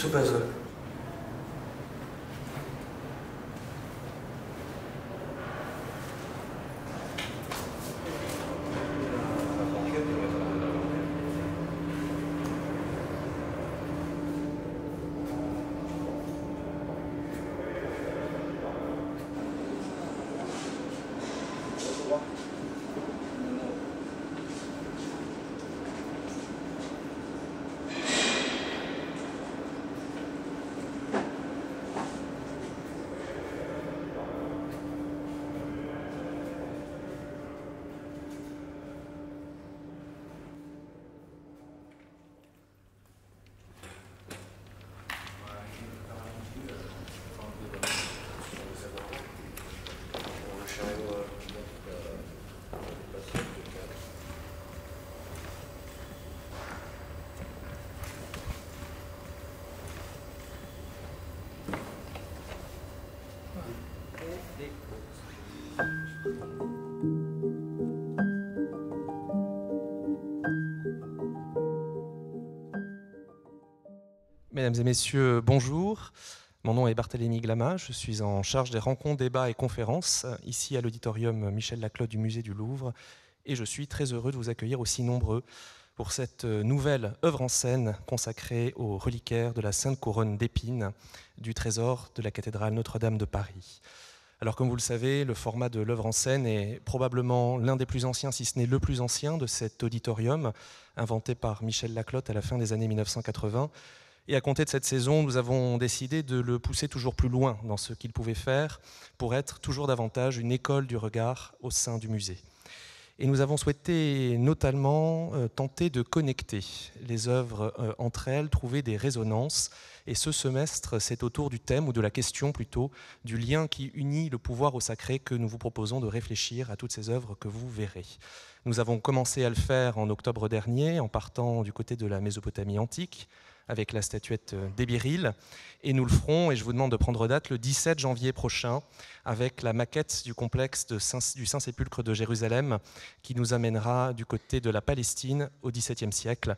Super so. Mesdames et messieurs, bonjour. Mon nom est Barthélémy Glama, je suis en charge des rencontres, débats et conférences ici à l'auditorium Michel Laclos du Musée du Louvre et je suis très heureux de vous accueillir aussi nombreux pour cette nouvelle œuvre en scène consacrée au reliquaire de la Sainte Couronne d'Épines du trésor de la cathédrale Notre-Dame de Paris. Alors comme vous le savez, le format de l'œuvre en scène est probablement l'un des plus anciens, si ce n'est le plus ancien de cet auditorium, inventé par Michel Laclos à la fin des années 1980. Et à compter de cette saison, nous avons décidé de le pousser toujours plus loin dans ce qu'il pouvait faire pour être toujours davantage une école du regard au sein du musée. Et nous avons souhaité notamment tenter de connecter les œuvres entre elles, trouver des résonances. Et ce semestre, c'est autour du thème, ou de la question plutôt, du lien qui unit le pouvoir au sacré que nous vous proposons de réfléchir à toutes ces œuvres que vous verrez. Nous avons commencé à le faire en octobre dernier, en partant du côté de la Mésopotamie antique, avec la statuette d'Ébiril, et nous le ferons, et je vous demande de prendre date, le 17 janvier prochain, avec la maquette du complexe du Saint-Sépulcre de Jérusalem, qui nous amènera du côté de la Palestine au XVIIe siècle.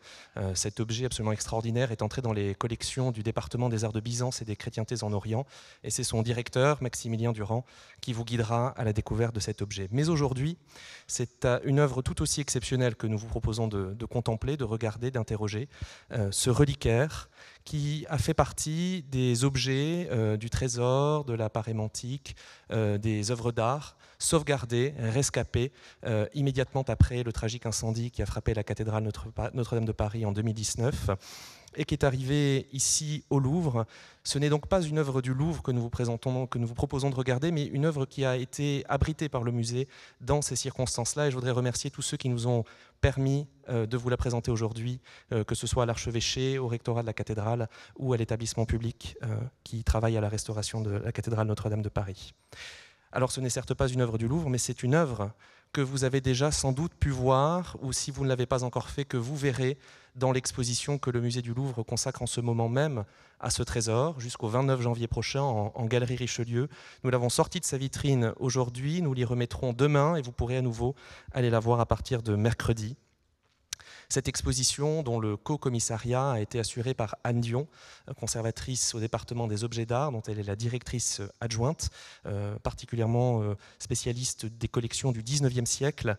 Cet objet absolument extraordinaire est entré dans les collections du département des arts de Byzance et des chrétientés en Orient, et c'est son directeur, Maximilien Durand, qui vous guidera à la découverte de cet objet. Mais aujourd'hui, c'est une œuvre tout aussi exceptionnelle que nous vous proposons de contempler, de regarder, d'interroger, ce reliquaire qui a fait partie des objets du trésor, de l'appareil antique, des œuvres d'art, sauvegardées, rescapées, immédiatement après le tragique incendie qui a frappé la cathédrale Notre-Dame de Paris en 2019, et qui est arrivé ici au Louvre. Ce n'est donc pas une œuvre du Louvre que nous vous présentons, que nous vous proposons de regarder, mais une œuvre qui a été abritée par le musée dans ces circonstances-là. Et je voudrais remercier tous ceux qui nous ont permis de vous la présenter aujourd'hui, que ce soit à l'archevêché, au rectorat de la cathédrale ou à l'établissement public qui travaille à la restauration de la cathédrale Notre-Dame de Paris. Alors ce n'est certes pas une œuvre du Louvre, mais c'est une œuvre que vous avez déjà sans doute pu voir, ou si vous ne l'avez pas encore fait, que vous verrez dans l'exposition que le musée du Louvre consacre en ce moment même à ce trésor, jusqu'au 29 janvier prochain en Galerie Richelieu. Nous l'avons sorti de sa vitrine aujourd'hui, nous l'y remettrons demain et vous pourrez à nouveau aller la voir à partir de mercredi. Cette exposition, dont le co-commissariat a été assuré par Anne Dion, conservatrice au département des objets d'art, dont elle est la directrice adjointe, particulièrement spécialiste des collections du 19e siècle.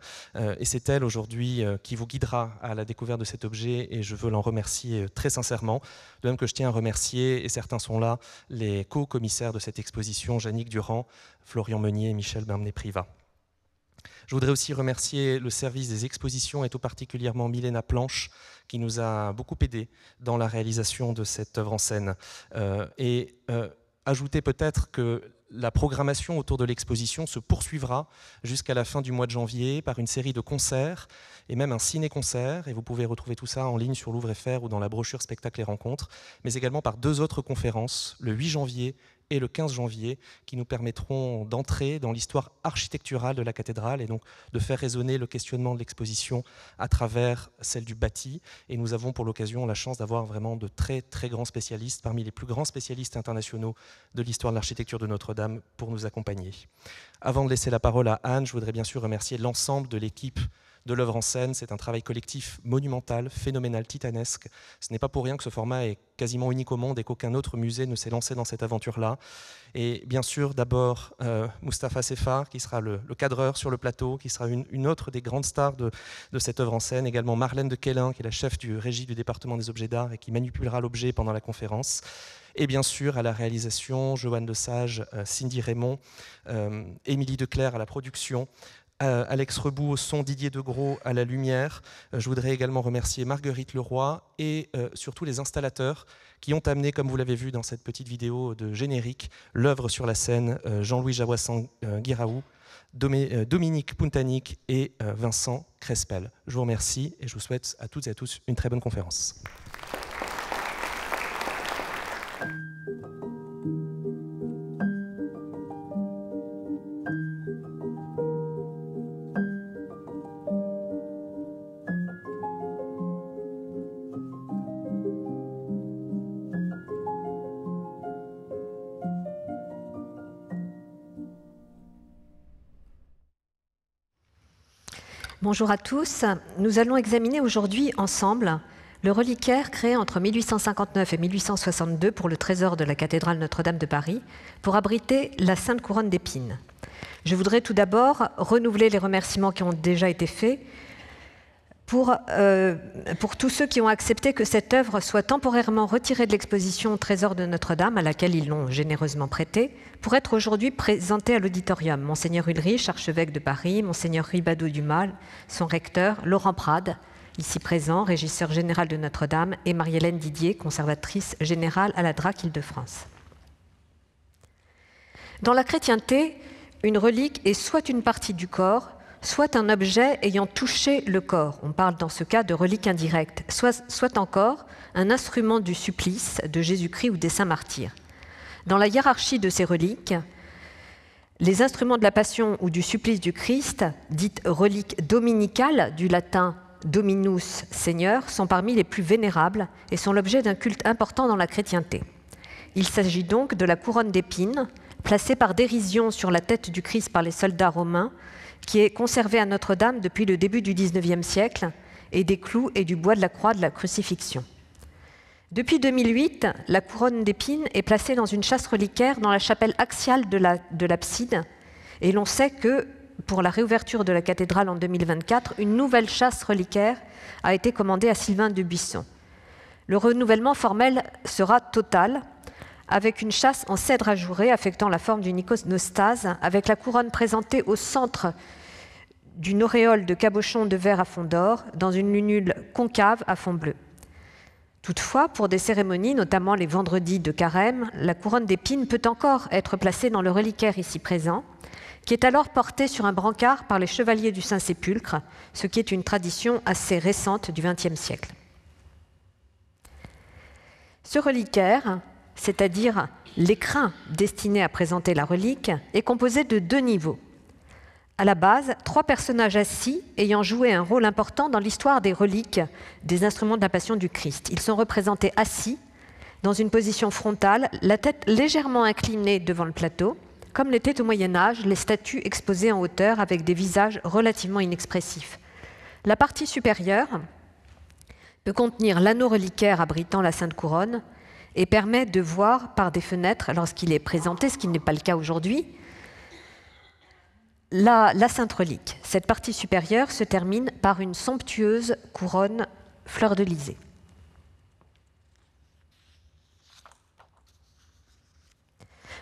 Et c'est elle aujourd'hui qui vous guidera à la découverte de cet objet et je veux l'en remercier très sincèrement. De même que je tiens à remercier, et certains sont là, les co-commissaires de cette exposition, Yannick Durand, Florian Meunier et Michel Bernet-Privat. Je voudrais aussi remercier le service des expositions et tout particulièrement Milena Planche qui nous a beaucoup aidé dans la réalisation de cette œuvre en scène. Ajouter peut-être que la programmation autour de l'exposition se poursuivra jusqu'à la fin du mois de janvier par une série de concerts et même un ciné-concert, et vous pouvez retrouver tout ça en ligne sur Louvre-FR ou dans la brochure Spectacles et Rencontres, mais également par 2 autres conférences, le 8 janvier et le 15 janvier, qui nous permettront d'entrer dans l'histoire architecturale de la cathédrale et donc de faire résonner le questionnement de l'exposition à travers celle du bâti. Et nous avons pour l'occasion la chance d'avoir vraiment de très très grands spécialistes, parmi les plus grands spécialistes internationaux de l'histoire de l'architecture de Notre-Dame, pour nous accompagner. Avant de laisser la parole à Anne, je voudrais bien sûr remercier l'ensemble de l'équipe de l'œuvre en scène. C'est un travail collectif monumental, phénoménal, titanesque. Ce n'est pas pour rien que ce format est quasiment unique au monde et qu'aucun autre musée ne s'est lancé dans cette aventure-là. Et bien sûr, d'abord, Mustapha Seffar, qui sera le cadreur sur le plateau, qui sera une autre des grandes stars de cette œuvre en scène. Également Marlène de Quélin, qui est la chef du régie du département des objets d'art et qui manipulera l'objet pendant la conférence. Et bien sûr, à la réalisation, Joanne Lesage, Cindy Raymond, Émilie Declercq à la production, Alex Rebout au son, Didier Degros à la lumière. Je voudrais également remercier Marguerite Leroy et surtout les installateurs qui ont amené, comme vous l'avez vu dans cette petite vidéo de générique, l'œuvre sur la scène, Jean-Louis Jawassan-Guiraou, Dominique Puntanic et Vincent Crespel. Je vous remercie et je vous souhaite à toutes et à tous une très bonne conférence. Bonjour à tous. Nous allons examiner aujourd'hui ensemble le reliquaire créé entre 1859 et 1862 pour le trésor de la cathédrale Notre-Dame de Paris pour abriter la Sainte Couronne d'Épines. Je voudrais tout d'abord renouveler les remerciements qui ont déjà été faits pour tous ceux qui ont accepté que cette œuvre soit temporairement retirée de l'exposition Trésor de Notre-Dame, à laquelle ils l'ont généreusement prêtée, pour être aujourd'hui présentée à l'auditorium. Monseigneur Ulrich, archevêque de Paris, Monseigneur Ribado-Dumas, son recteur, Laurent Prade, ici présent, régisseur général de Notre-Dame, et Marie-Hélène Didier, conservatrice générale à la DRAC Île-de-France. Dans la chrétienté, une relique est soit une partie du corps, soit un objet ayant touché le corps, on parle dans ce cas de relique indirecte, soit encore un instrument du supplice de Jésus-Christ ou des saints martyrs. Dans la hiérarchie de ces reliques, les instruments de la passion ou du supplice du Christ, dites reliques dominicales, du latin Dominus, Seigneur, sont parmi les plus vénérables et sont l'objet d'un culte important dans la chrétienté. Il s'agit donc de la couronne d'épines, placée par dérision sur la tête du Christ par les soldats romains, qui est conservée à Notre-Dame depuis le début du XIXe siècle, et des clous et du bois de la croix de la crucifixion. Depuis 2008, la couronne d'épines est placée dans une châsse reliquaire dans la chapelle axiale de l'abside, et l'on sait que, pour la réouverture de la cathédrale en 2024, une nouvelle châsse reliquaire a été commandée à Sylvain de Buisson. Le renouvellement formel sera total, avec une châsse en cèdre ajouré affectant la forme d'une iconostase, avec la couronne présentée au centre d'une auréole de cabochon de verre à fond d'or, dans une lunule concave à fond bleu. Toutefois, pour des cérémonies, notamment les vendredis de carême, la couronne d'épines peut encore être placée dans le reliquaire ici présent, qui est alors porté sur un brancard par les chevaliers du Saint-Sépulcre, ce qui est une tradition assez récente du XXe siècle. Ce reliquaire, c'est-à-dire l'écrin destiné à présenter la relique, est composé de 2 niveaux. À la base, 3 personnages assis ayant joué un rôle important dans l'histoire des reliques des instruments de la Passion du Christ. Ils sont représentés assis, dans une position frontale, la tête légèrement inclinée devant le plateau, comme l'étaient au Moyen-Âge les statues exposées en hauteur avec des visages relativement inexpressifs. La partie supérieure peut contenir l'anneau reliquaire abritant la Sainte Couronne, et permet de voir par des fenêtres, lorsqu'il est présenté, ce qui n'est pas le cas aujourd'hui, la Sainte Relique. Cette partie supérieure se termine par une somptueuse couronne fleur-de-lysée.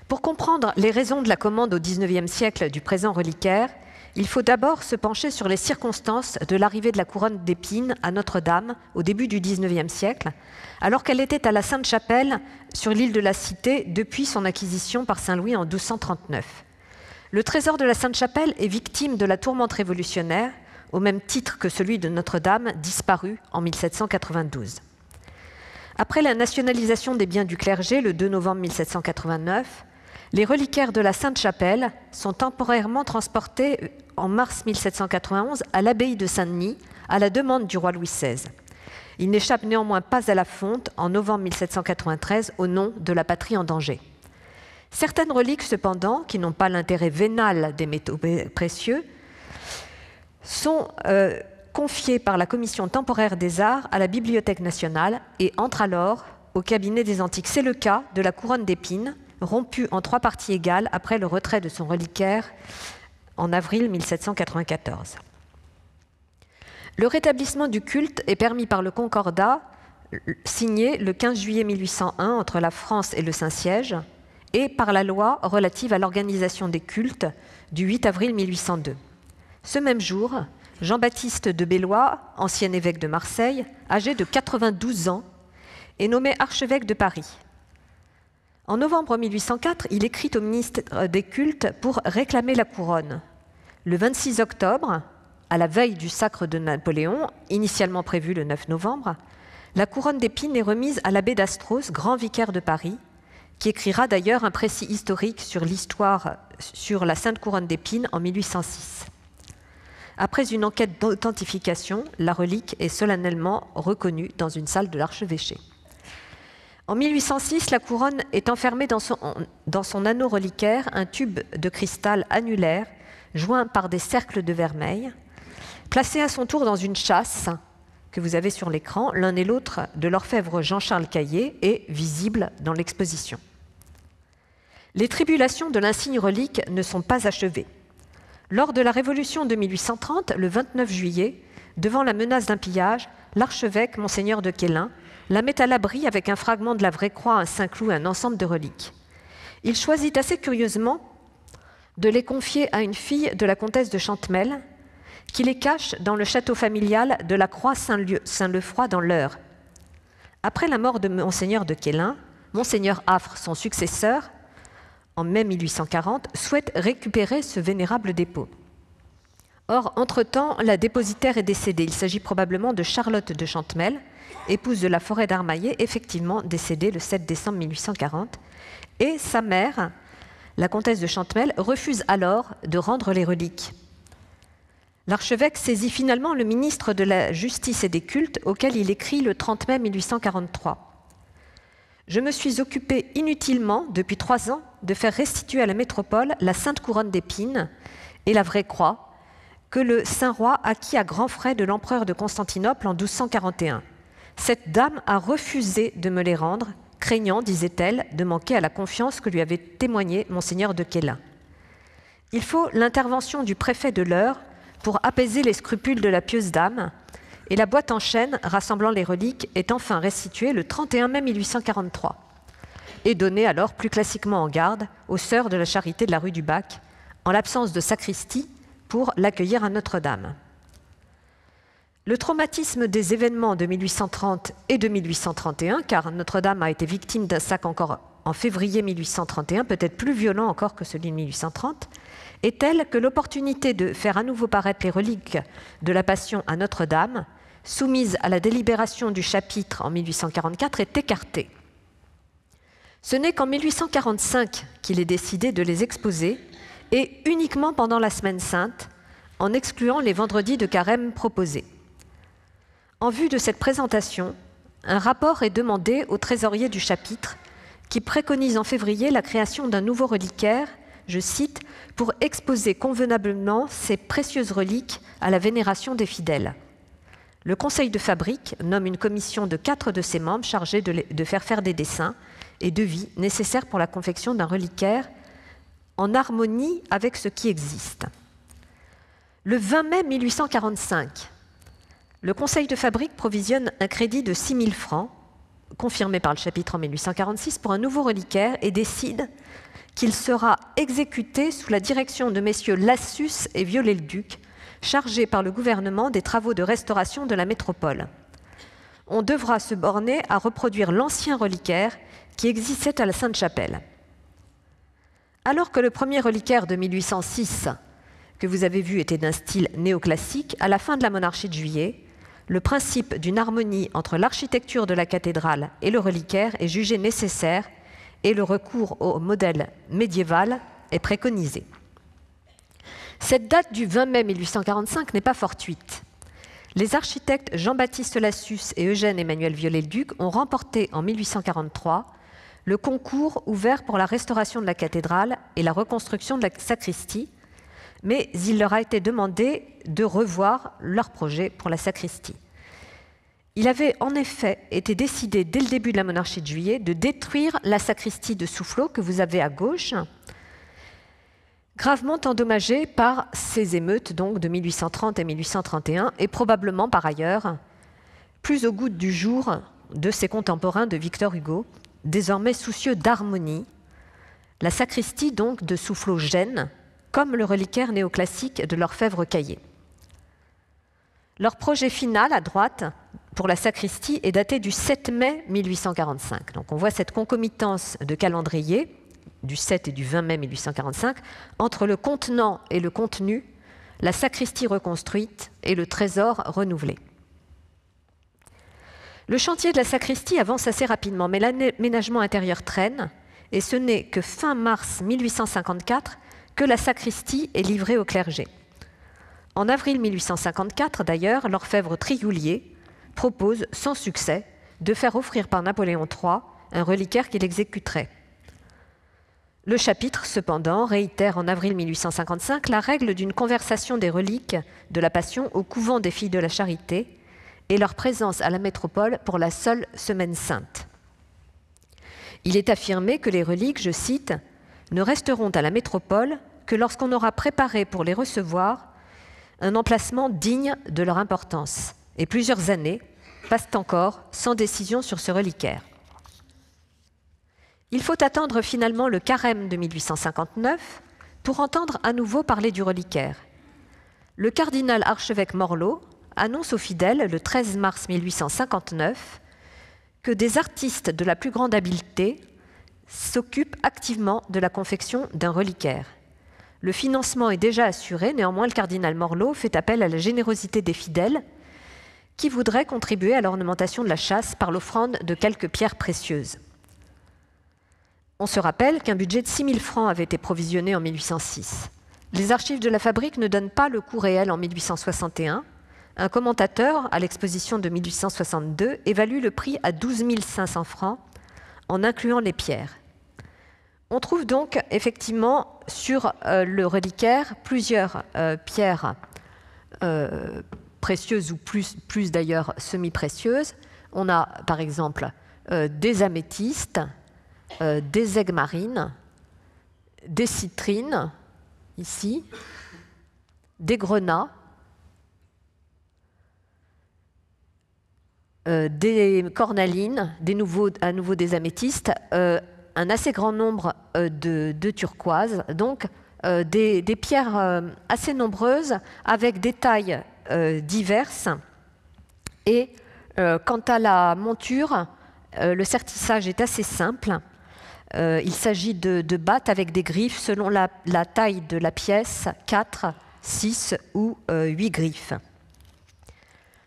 Pour comprendre les raisons de la commande au XIXe siècle du présent reliquaire, il faut d'abord se pencher sur les circonstances de l'arrivée de la couronne d'épines à Notre-Dame au début du XIXe siècle, alors qu'elle était à la Sainte-Chapelle sur l'île de la Cité depuis son acquisition par Saint-Louis en 1239. Le trésor de la Sainte-Chapelle est victime de la tourmente révolutionnaire, au même titre que celui de Notre-Dame, disparu en 1792. Après la nationalisation des biens du clergé le 2 novembre 1789, les reliquaires de la Sainte-Chapelle sont temporairement transportés en mars 1791 à l'abbaye de Saint-Denis, à la demande du roi Louis XVI. Ils n'échappent néanmoins pas à la fonte en novembre 1793 au nom de la patrie en danger. Certaines reliques, cependant, qui n'ont pas l'intérêt vénal des métaux précieux, sont confiés par la Commission temporaire des arts à la Bibliothèque nationale et entrent alors au cabinet des antiques. C'est le cas de la couronne d'épines, rompue en 3 parties égales après le retrait de son reliquaire en avril 1794. Le rétablissement du culte est permis par le concordat signé le 15 juillet 1801 entre la France et le Saint-Siège et par la loi relative à l'organisation des cultes du 8 avril 1802. Ce même jour, Jean-Baptiste de Bellois, ancien évêque de Marseille, âgé de 92 ans, est nommé archevêque de Paris. En novembre 1804, il écrit au ministre des Cultes pour réclamer la couronne. Le 26 octobre, à la veille du sacre de Napoléon, initialement prévu le 9 novembre, la couronne d'épines est remise à l'abbé d'Astros, grand vicaire de Paris, qui écrira d'ailleurs un précis historique sur l'histoire sur la Sainte Couronne d'épines en 1806. Après une enquête d'authentification, la relique est solennellement reconnue dans une salle de l'archevêché. En 1806, la couronne est enfermée dans son anneau reliquaire, un tube de cristal annulaire joint par des cercles de vermeil, placé à son tour dans une châsse que vous avez sur l'écran, l'un et l'autre de l'orfèvre Jean-Charles Caillé est visible dans l'exposition. Les tribulations de l'insigne relique ne sont pas achevées. Lors de la Révolution de 1830, le 29 juillet, devant la menace d'un pillage, l'archevêque, Monseigneur de Quélin, la met à l'abri avec un fragment de la vraie croix, un Saint-Cloud et un ensemble de reliques. Il choisit assez curieusement de les confier à une fille de la comtesse de Chantemel, qui les cache dans le château familial de la Croix Saint-Lefroy dans l'Eure. Après la mort de Monseigneur de Quélin, Monseigneur Affre, son successeur, en mai 1840, souhaite récupérer ce vénérable dépôt. Or, entre-temps, la dépositaire est décédée. Il s'agit probablement de Charlotte de Chantemel, épouse de la Forêt d'Armaillé, effectivement décédée le 7 décembre 1840, et sa mère, la comtesse de Chantemel, refuse alors de rendre les reliques. L'archevêque saisit finalement le ministre de la Justice et des Cultes, auquel il écrit le 30 mai 1843. « Je me suis occupé inutilement, depuis 3 ans, de faire restituer à la métropole la Sainte Couronne d'épines et la vraie croix que le Saint-Roi acquit à grands frais de l'empereur de Constantinople en 1241. Cette dame a refusé de me les rendre, craignant, disait-elle, de manquer à la confiance que lui avait témoignée Monseigneur de Quélin. Il faut l'intervention du préfet de l'Eure pour apaiser les scrupules de la pieuse dame, et la boîte en chêne rassemblant les reliques est enfin restituée le 31 mai 1843 et donnée alors plus classiquement en garde aux sœurs de la Charité de la rue du Bac, en l'absence de sacristie, pour l'accueillir à Notre-Dame. Le traumatisme des événements de 1830 et de 1831, car Notre-Dame a été victime d'un sac encore en février 1831, peut-être plus violent encore que celui de 1830, est telle que l'opportunité de faire à nouveau paraître les reliques de la Passion à Notre-Dame, soumise à la délibération du chapitre en 1844, est écartée. Ce n'est qu'en 1845 qu'il est décidé de les exposer, et uniquement pendant la Semaine Sainte, en excluant les vendredis de carême proposés. En vue de cette présentation, un rapport est demandé au trésorier du chapitre, qui préconise en février la création d'un nouveau reliquaire, je cite, « pour exposer convenablement ces précieuses reliques à la vénération des fidèles ». Le conseil de fabrique nomme une commission de 4 de ses membres chargés de faire des dessins et devis nécessaires pour la confection d'un reliquaire en harmonie avec ce qui existe. Le 20 mai 1845, le conseil de fabrique provisionne un crédit de 6 000 francs, confirmé par le chapitre en 1846, pour un nouveau reliquaire et décide qu'il sera exécuté sous la direction de messieurs Lassus et Viollet-le-Duc, chargés par le gouvernement des travaux de restauration de la métropole. On devra se borner à reproduire l'ancien reliquaire qui existait à la Sainte-Chapelle. Alors que le premier reliquaire de 1806, que vous avez vu, était d'un style néoclassique, à la fin de la monarchie de Juillet, le principe d'une harmonie entre l'architecture de la cathédrale et le reliquaire est jugé nécessaire et le recours au modèle médiéval est préconisé. Cette date du 20 mai 1845 n'est pas fortuite. Les architectes Jean-Baptiste Lassus et Eugène-Emmanuel Viollet-le-Duc ont remporté en 1843 le concours ouvert pour la restauration de la cathédrale et la reconstruction de la sacristie, mais il leur a été demandé de revoir leur projet pour la sacristie. Il avait en effet été décidé dès le début de la monarchie de Juillet de détruire la sacristie de Soufflot que vous avez à gauche, gravement endommagée par ces émeutes donc, de 1830 et 1831, et probablement par ailleurs plus au goût du jour de ses contemporains de Victor Hugo, désormais soucieux d'harmonie, la sacristie donc de Soufflot-Gênes, comme le reliquaire néoclassique de l'orfèvre-Caillé. Leur projet final, à droite, pour la sacristie, est daté du 7 mai 1845. Donc on voit cette concomitance de calendrier, du 7 et du 20 mai 1845, entre le contenant et le contenu, la sacristie reconstruite et le trésor renouvelé. Le chantier de la sacristie avance assez rapidement, mais l'aménagement intérieur traîne, et ce n'est que fin mars 1854 que la sacristie est livrée au clergé. En avril 1854, d'ailleurs, l'orfèvre Trioulier propose, sans succès, de faire offrir par Napoléon III un reliquaire qu'il exécuterait. Le chapitre, cependant, réitère en avril 1855 la règle d'une conversation des reliques de la Passion au couvent des Filles de la Charité et leur présence à la métropole pour la seule Semaine Sainte. Il est affirmé que les reliques, je cite, « ne resteront à la métropole que lorsqu'on aura préparé pour les recevoir un emplacement digne de leur importance. Et plusieurs années passent encore sans décision sur ce reliquaire. » Il faut attendre finalement le carême de 1859 pour entendre à nouveau parler du reliquaire. Le cardinal archevêque Morlot annonce aux fidèles le 13 mars 1859 que des artistes de la plus grande habileté s'occupent activement de la confection d'un reliquaire. Le financement est déjà assuré, néanmoins le cardinal Morlot fait appel à la générosité des fidèles qui voudraient contribuer à l'ornementation de la châsse par l'offrande de quelques pierres précieuses. On se rappelle qu'un budget de 6 000 francs avait été provisionné en 1806. Les archives de la fabrique ne donnent pas le coût réel en 1861. Un commentateur, à l'exposition de 1862, évalue le prix à 12 500 francs, en incluant les pierres. On trouve donc effectivement sur le reliquaire plusieurs pierres précieuses ou plus d'ailleurs semi-précieuses. On a par exemple des améthystes, des aigues marines, des citrines, ici, des grenats, des cornalines, à nouveau des améthystes, un assez grand nombre de turquoises, donc des pierres assez nombreuses avec des tailles diverses. Et quant à la monture, le sertissage est assez simple. Il s'agit de battes avec des griffes selon la taille de la pièce, 4, 6 ou 8 griffes.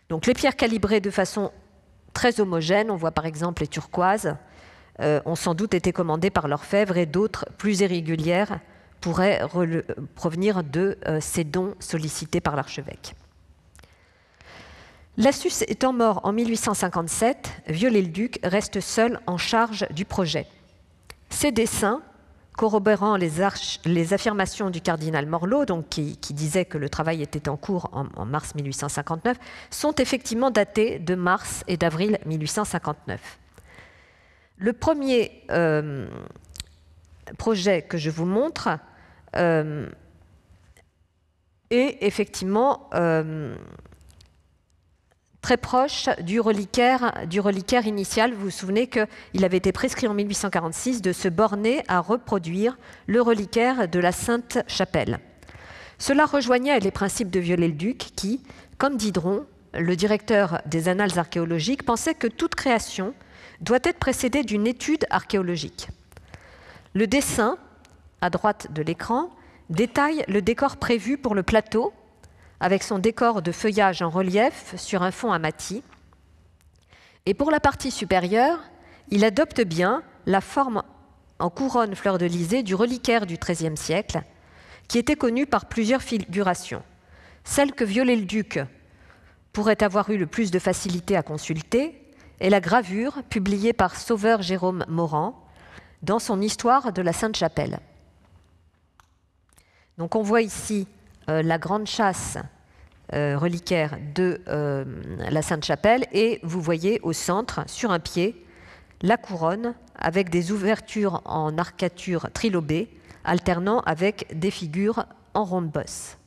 Donc les pierres calibrées de façon très homogène, on voit par exemple les turquoises, ont sans doute été commandées par l'orfèvre et d'autres plus irrégulières pourraient provenir de ces dons sollicités par l'archevêque. Lassus étant mort en 1857, Viollet-le-Duc reste seul en charge du projet. Ses dessins, corroborant les affirmations du cardinal Morlot, donc qui disait que le travail était en cours en mars 1859, sont effectivement datés de mars et d'avril 1859. Le premier projet que je vous montre est effectivement très proche du reliquaire initial. Vous vous souvenez qu'il avait été prescrit en 1846 de se borner à reproduire le reliquaire de la Sainte-Chapelle. Cela rejoignait les principes de Viollet-le-Duc qui, comme Diderot, le directeur des Annales archéologiques, pensait que toute création doit être précédée d'une étude archéologique. Le dessin, à droite de l'écran, détaille le décor prévu pour le plateau, avec son décor de feuillage en relief sur un fond amati. Et pour la partie supérieure, il adopte bien la forme en couronne fleur-de-lysée du reliquaire du XIIIe siècle, qui était connu par plusieurs figurations. Celle que Viollet-le-Duc pourrait avoir eu le plus de facilité à consulter est la gravure publiée par Sauveur Jérôme Morand dans son Histoire de la Sainte-Chapelle. Donc on voit ici la grande chasse reliquaire de la Sainte-Chapelle, et vous voyez au centre, sur un pied, la couronne avec des ouvertures en arcature trilobée, alternant avec des figures en ronde-bosse.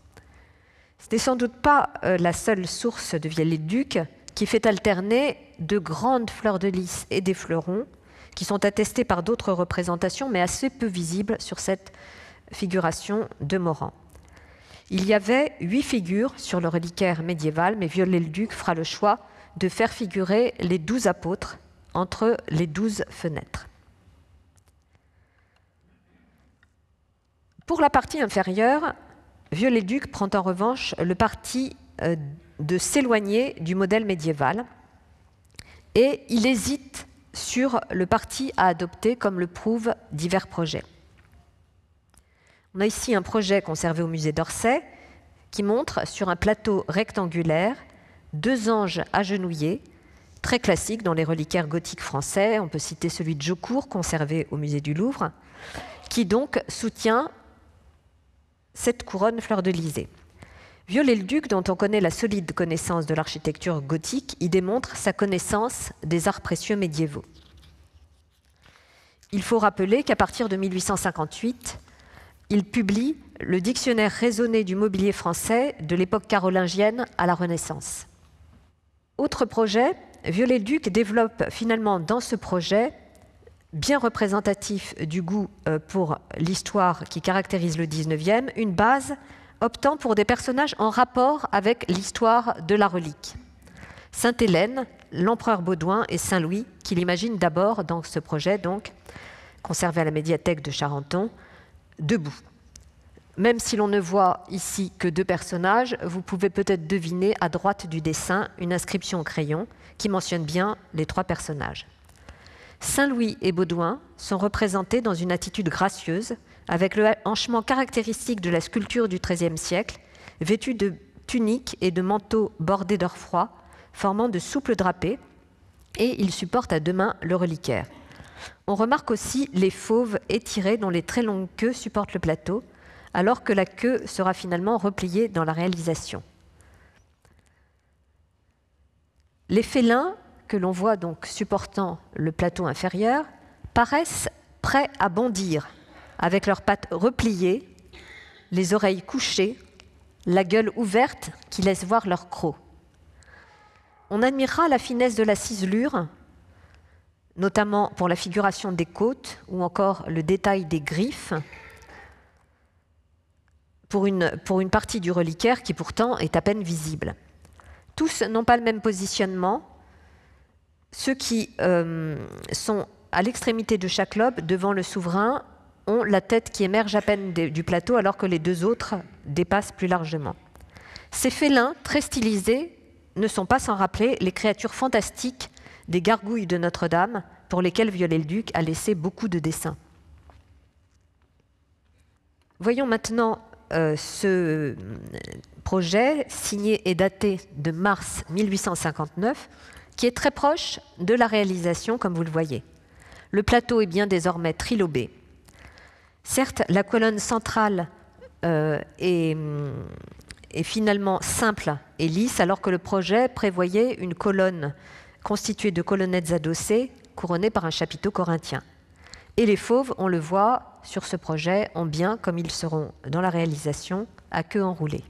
Ce n'est sans doute pas la seule source de Viollet-le-Duc qui fait alterner de grandes fleurs de lys et des fleurons, qui sont attestés par d'autres représentations, mais assez peu visibles sur cette figuration de Morand. Il y avait 8 figures sur le reliquaire médiéval, mais Viollet-le-Duc fera le choix de faire figurer les 12 apôtres entre les 12 fenêtres. Pour la partie inférieure, Viollet-le-Duc prend en revanche le parti de s'éloigner du modèle médiéval et il hésite sur le parti à adopter, comme le prouvent divers projets. On a ici un projet conservé au musée d'Orsay qui montre sur un plateau rectangulaire 2 anges agenouillés, très classique dans les reliquaires gothiques français. On peut citer celui de Jaucourt, conservé au musée du Louvre, qui donc soutient cette couronne fleur-de-lysée. Viollet-le-Duc, dont on connaît la solide connaissance de l'architecture gothique, y démontre sa connaissance des arts précieux médiévaux. Il faut rappeler qu'à partir de 1858, il publie le dictionnaire raisonné du mobilier français de l'époque carolingienne à la Renaissance. Autre projet, Viollet-le-Duc développe finalement dans ce projet, bien représentatif du goût pour l'histoire qui caractérise le XIXe, une base optant pour des personnages en rapport avec l'histoire de la relique. Sainte-Hélène, l'empereur Baudouin et Saint-Louis, qu'il imagine d'abord dans ce projet, donc, conservé à la médiathèque de Charenton, debout. Même si l'on ne voit ici que 2 personnages, vous pouvez peut-être deviner à droite du dessin une inscription au crayon qui mentionne bien les 3 personnages. Saint-Louis et Baudouin sont représentés dans une attitude gracieuse, avec le hanchement caractéristique de la sculpture du XIIIe siècle, vêtus de tuniques et de manteaux bordés d'or froid, formant de souples drapés, et ils supportent à 2 mains le reliquaire. On remarque aussi les fauves étirés dont les très longues queues supportent le plateau, alors que la queue sera finalement repliée dans la réalisation. Les félins, que l'on voit donc supportant le plateau inférieur, paraissent prêts à bondir, avec leurs pattes repliées, les oreilles couchées, la gueule ouverte qui laisse voir leurs crocs. On admirera la finesse de la ciselure, notamment pour la figuration des côtes ou encore le détail des griffes, pour une partie du reliquaire qui pourtant est à peine visible. Tous n'ont pas le même positionnement. Ceux qui sont à l'extrémité de chaque lobe, devant le souverain, ont la tête qui émerge à peine du plateau, alors que les 2 autres dépassent plus largement. Ces félins, très stylisés, ne sont pas sans rappeler les créatures fantastiques des gargouilles de Notre-Dame, pour lesquelles Viollet-le-Duc a laissé beaucoup de dessins. Voyons maintenant ce projet, signé et daté de mars 1859, qui est très proche de la réalisation, comme vous le voyez. Le plateau est bien désormais trilobé. Certes, la colonne centrale est finalement simple et lisse, alors que le projet prévoyait une colonne constituée de colonnettes adossées, couronnées par un chapiteau corinthien. Et les fauves, on le voit sur ce projet, ont bien, comme ils seront dans la réalisation, à queue enroulée.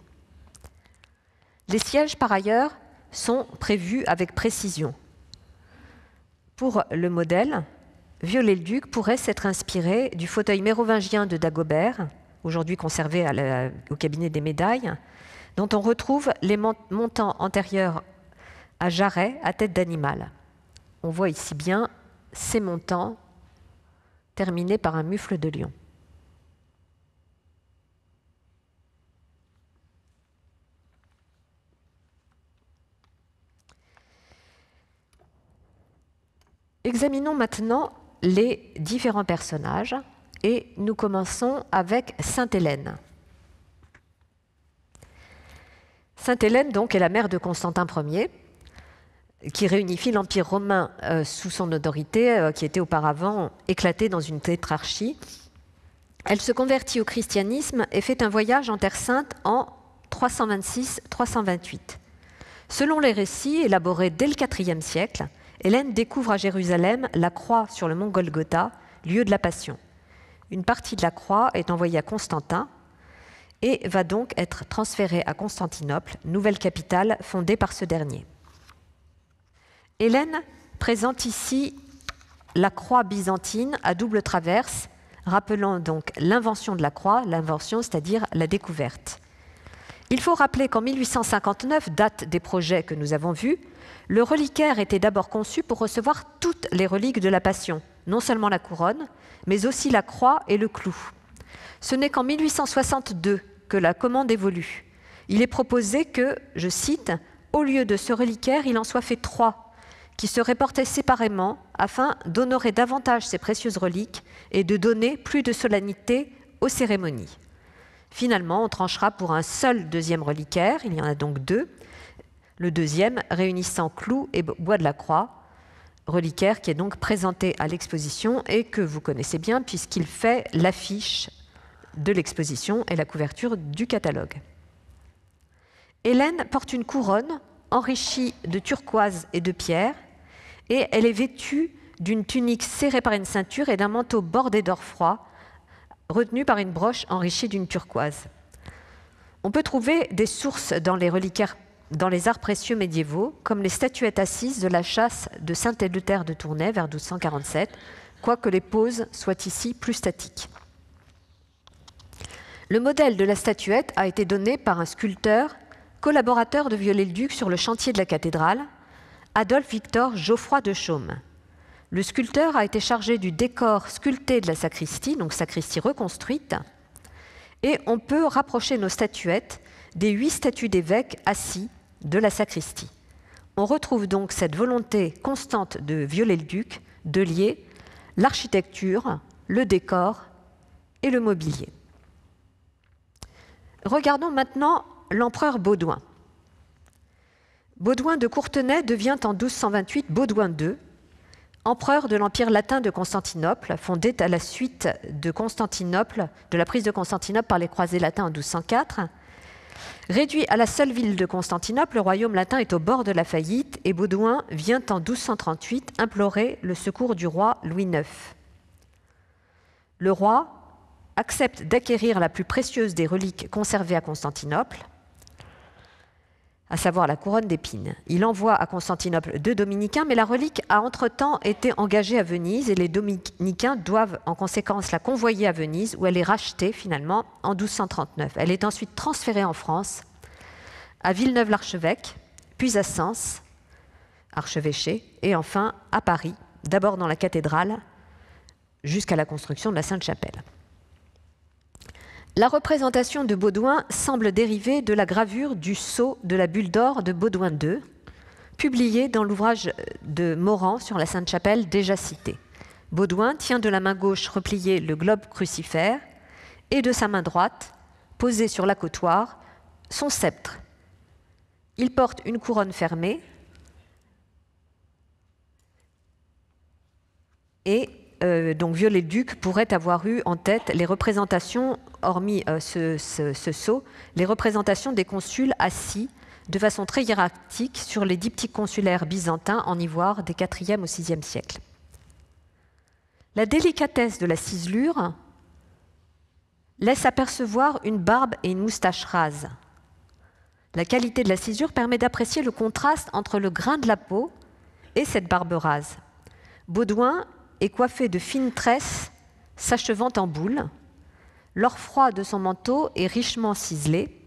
Les sièges, par ailleurs, sont prévus avec précision. Pour le modèle, Viollet-le-Duc pourrait s'être inspiré du fauteuil mérovingien de Dagobert, aujourd'hui conservé au cabinet des médailles, dont on retrouve les montants antérieurs à jarret à tête d'animal. On voit ici bien ces montants terminés par un mufle de lion. Examinons maintenant les différents personnages et nous commençons avec Sainte-Hélène. Sainte-Hélène, donc, est la mère de Constantin Ier, qui réunifie l'Empire romain sous son autorité, qui était auparavant éclaté dans une tétrarchie. Elle se convertit au christianisme et fait un voyage en Terre Sainte en 326-328. Selon les récits élaborés dès le IVe siècle, Hélène découvre à Jérusalem la croix sur le mont Golgotha, lieu de la Passion. Une partie de la croix est envoyée à Constantin et va donc être transférée à Constantinople, nouvelle capitale fondée par ce dernier. Hélène présente ici la croix byzantine à double traverse, rappelant donc l'invention de la croix, l'invention c'est-à-dire la découverte. Il faut rappeler qu'en 1859, date des projets que nous avons vus, le reliquaire était d'abord conçu pour recevoir toutes les reliques de la Passion, non seulement la couronne, mais aussi la croix et le clou. Ce n'est qu'en 1862 que la commande évolue. Il est proposé que, je cite, « au lieu de ce reliquaire, il en soit fait 3, qui seraient portés séparément afin d'honorer davantage ces précieuses reliques et de donner plus de solennité aux cérémonies. » Finalement, on tranchera pour un seul deuxième reliquaire, il y en a donc 2, le deuxième réunissant clous et bois de la croix, reliquaire qui est donc présenté à l'exposition et que vous connaissez bien puisqu'il fait l'affiche de l'exposition et la couverture du catalogue. Hélène porte une couronne enrichie de turquoise et de pierre et elle est vêtue d'une tunique serrée par une ceinture et d'un manteau bordé d'or froid retenu par une broche enrichie d'une turquoise. On peut trouver des sources dans les reliquaires, dans les arts précieux médiévaux, comme les statuettes assises de la chasse de Saint-Éleuthère de Tournai vers 1247, quoique les poses soient ici plus statiques. Le modèle de la statuette a été donné par un sculpteur, collaborateur de Viollet-le-Duc sur le chantier de la cathédrale, Adolphe-Victor Geoffroy de Chaume. Le sculpteur a été chargé du décor sculpté de la sacristie, donc sacristie reconstruite, et on peut rapprocher nos statuettes des 8 statues d'évêques assis de la sacristie. On retrouve donc cette volonté constante de Viollet-le-Duc de lier l'architecture, le décor et le mobilier. Regardons maintenant l'empereur Baudouin. Baudouin de Courtenay devient en 1228 Baudouin II, empereur de l'Empire latin de Constantinople, fondé à la suite de la prise de Constantinople par les croisés latins en 1204. Réduit à la seule ville de Constantinople, le royaume latin est au bord de la faillite et Baudouin vient en 1238 implorer le secours du roi Louis IX. Le roi accepte d'acquérir la plus précieuse des reliques conservées à Constantinople, à savoir la couronne d'épines. Il envoie à Constantinople 2 dominicains, mais la relique a entre-temps été engagée à Venise et les dominicains doivent en conséquence la convoyer à Venise où elle est rachetée finalement en 1239. Elle est ensuite transférée en France, à Villeneuve-l'Archevêque, puis à Sens, archevêché, et enfin à Paris, d'abord dans la cathédrale, jusqu'à la construction de la Sainte-Chapelle. La représentation de Baudouin semble dériver de la gravure du sceau de la bulle d'or de Baudouin II, publié dans l'ouvrage de Morand sur la Sainte-Chapelle déjà cité. Baudouin tient de la main gauche repliée le globe crucifère et de sa main droite, posée sur l'accotoir, son sceptre. Il porte une couronne fermée et donc Viollet-le-Duc pourrait avoir eu en tête les représentations, hormis ce sceau, les représentations des consuls assis de façon très hiérarchique sur les diptyques consulaires byzantins en ivoire des IVe au VIe siècle. La délicatesse de la ciselure laisse apercevoir une barbe et une moustache rases. La qualité de la cisure permet d'apprécier le contraste entre le grain de la peau et cette barbe rase. Baudouin est coiffé de fines tresses s'achevant en boule. L'or froid de son manteau est richement ciselé.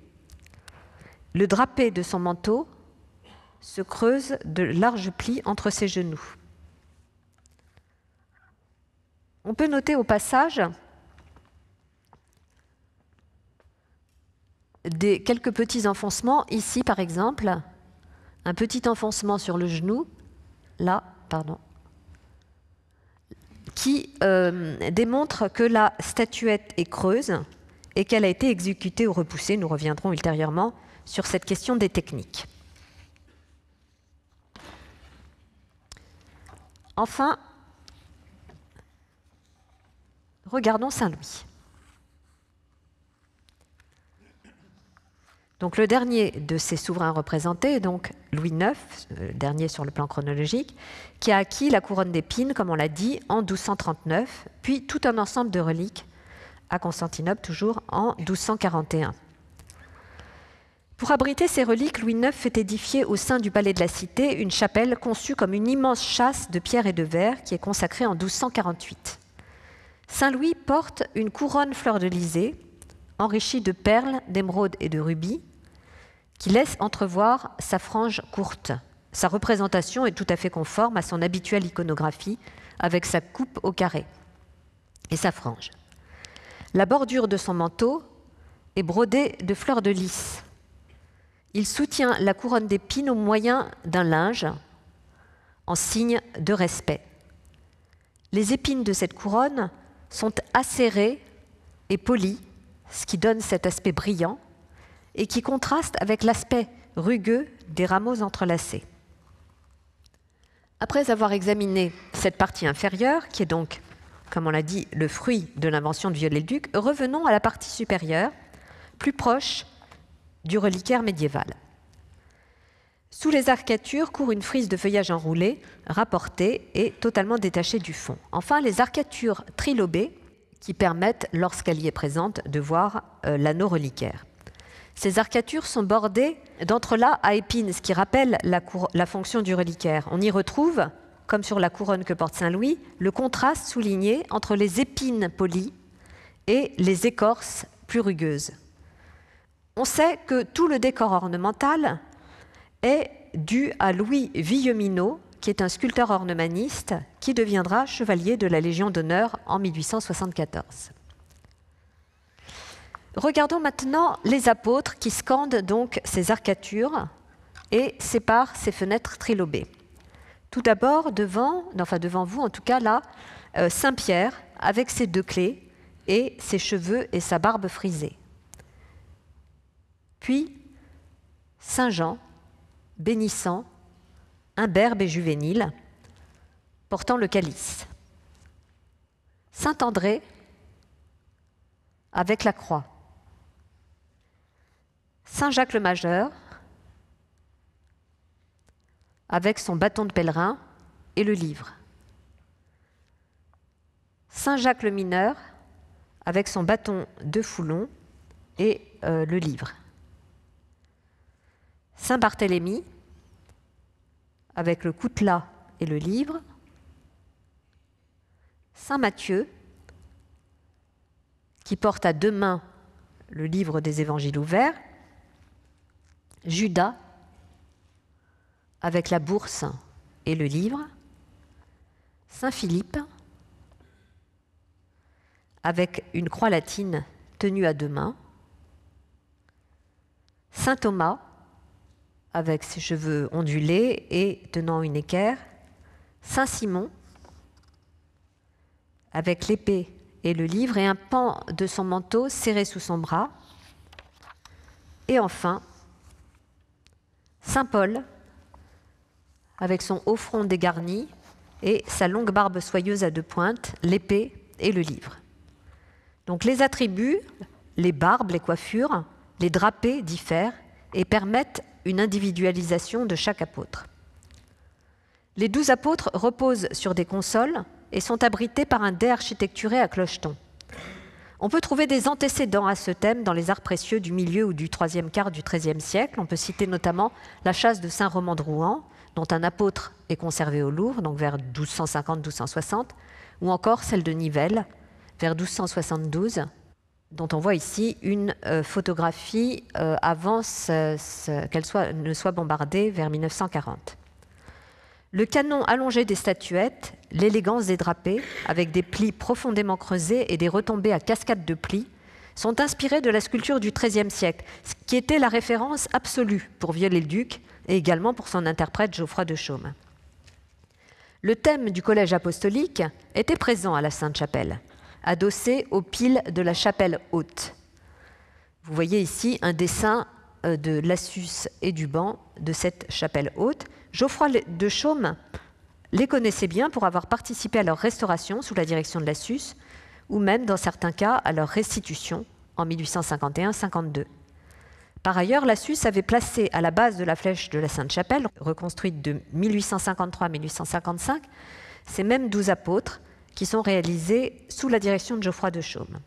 Le drapé de son manteau se creuse de larges plis entre ses genoux. On peut noter au passage quelques petits enfoncements. Ici, par exemple, un petit enfoncement sur le genou, là, pardon, qui démontre que la statuette est creuse et qu'elle a été exécutée ou repoussée. Nous reviendrons ultérieurement sur cette question des techniques. Enfin, regardons Saint-Louis. Donc le dernier de ces souverains représentés est donc Louis IX, dernier sur le plan chronologique, qui a acquis la couronne d'épines, comme on l'a dit, en 1239, puis tout un ensemble de reliques à Constantinople, toujours en 1241. Pour abriter ces reliques, Louis IX fait édifier au sein du palais de la Cité une chapelle conçue comme une immense châsse de pierre et de verre qui est consacrée en 1248. Saint Louis porte une couronne fleur-de-lysée enrichie de perles, d'émeraudes et de rubis qui laisse entrevoir sa frange courte. Sa représentation est tout à fait conforme à son habituelle iconographie avec sa coupe au carré et sa frange. La bordure de son manteau est brodée de fleurs de lys. Il soutient la couronne d'épines au moyen d'un linge en signe de respect. Les épines de cette couronne sont acérées et polies, ce qui donne cet aspect brillant et qui contraste avec l'aspect rugueux des rameaux entrelacés. Après avoir examiné cette partie inférieure, qui est donc, comme on l'a dit, le fruit de l'invention de Viollet-le-Duc, revenons à la partie supérieure, plus proche du reliquaire médiéval. Sous les arcatures court une frise de feuillage enroulé, rapportée et totalement détachée du fond. Enfin, les arcatures trilobées qui permettent, lorsqu'elle y est présente, de voir l'anneau reliquaire. Ces arcatures sont bordées d'entrelacs à épines, ce qui rappelle la fonction du reliquaire. On y retrouve, comme sur la couronne que porte Saint-Louis, le contraste souligné entre les épines polies et les écorces plus rugueuses. On sait que tout le décor ornemental est dû à Louis Villeminot, qui est un sculpteur ornemaniste qui deviendra chevalier de la Légion d'honneur en 1874. Regardons maintenant les apôtres qui scandent donc ces arcatures et séparent ces fenêtres trilobées. Tout d'abord, devant vous en tout cas là, Saint-Pierre avec ses deux clés et ses cheveux et sa barbe frisée. Puis Saint-Jean, bénissant, imberbe et juvénile, portant le calice. Saint-André avec la croix. Saint-Jacques le Majeur avec son bâton de pèlerin et le livre. Saint-Jacques le Mineur avec son bâton de foulon et le livre. Saint-Barthélemy avec le coutelas et le livre. Saint-Matthieu qui porte à deux mains le livre des évangiles ouverts. Judas avec la bourse et le livre. Saint-Philippe avec une croix latine tenue à deux mains. Saint-Thomas avec ses cheveux ondulés et tenant une équerre. Saint-Simon avec l'épée et le livre et un pan de son manteau serré sous son bras. Et enfin, Saint-Paul avec son haut front dégarni et sa longue barbe soyeuse à deux pointes, l'épée et le livre. Donc les attributs, les barbes, les coiffures, les drapés diffèrent et permettent une individualisation de chaque apôtre. Les 12 apôtres reposent sur des consoles et sont abrités par un dais architecturé à clocheton. On peut trouver des antécédents à ce thème dans les arts précieux du milieu ou du troisième quart du XIIIe siècle. On peut citer notamment la châsse de Saint-Roman de Rouen, dont un apôtre est conservé au Louvre, donc vers 1250-1260, ou encore celle de Nivelles, vers 1272, dont on voit ici une photographie avant qu'elle ne soit bombardée vers 1940. Le canon allongé des statuettes, l'élégance des drapés, avec des plis profondément creusés et des retombées à cascade de plis, sont inspirés de la sculpture du XIIIe siècle, ce qui était la référence absolue pour Viollet-le-Duc et également pour son interprète Geoffroy de Chaume. Le thème du collège apostolique était présent à la Sainte-Chapelle, adossé aux piles de la chapelle haute. Vous voyez ici un dessin de Lassus et du banc de cette chapelle haute. Geoffroy de Chaume les connaissait bien pour avoir participé à leur restauration sous la direction de Lassus, ou même, dans certains cas, à leur restitution en 1851-52. Par ailleurs, la Suisse avait placé à la base de la flèche de la Sainte-Chapelle, reconstruite de 1853-1855, ces mêmes 12 apôtres qui sont réalisés sous la direction de Geoffroy de Chaume.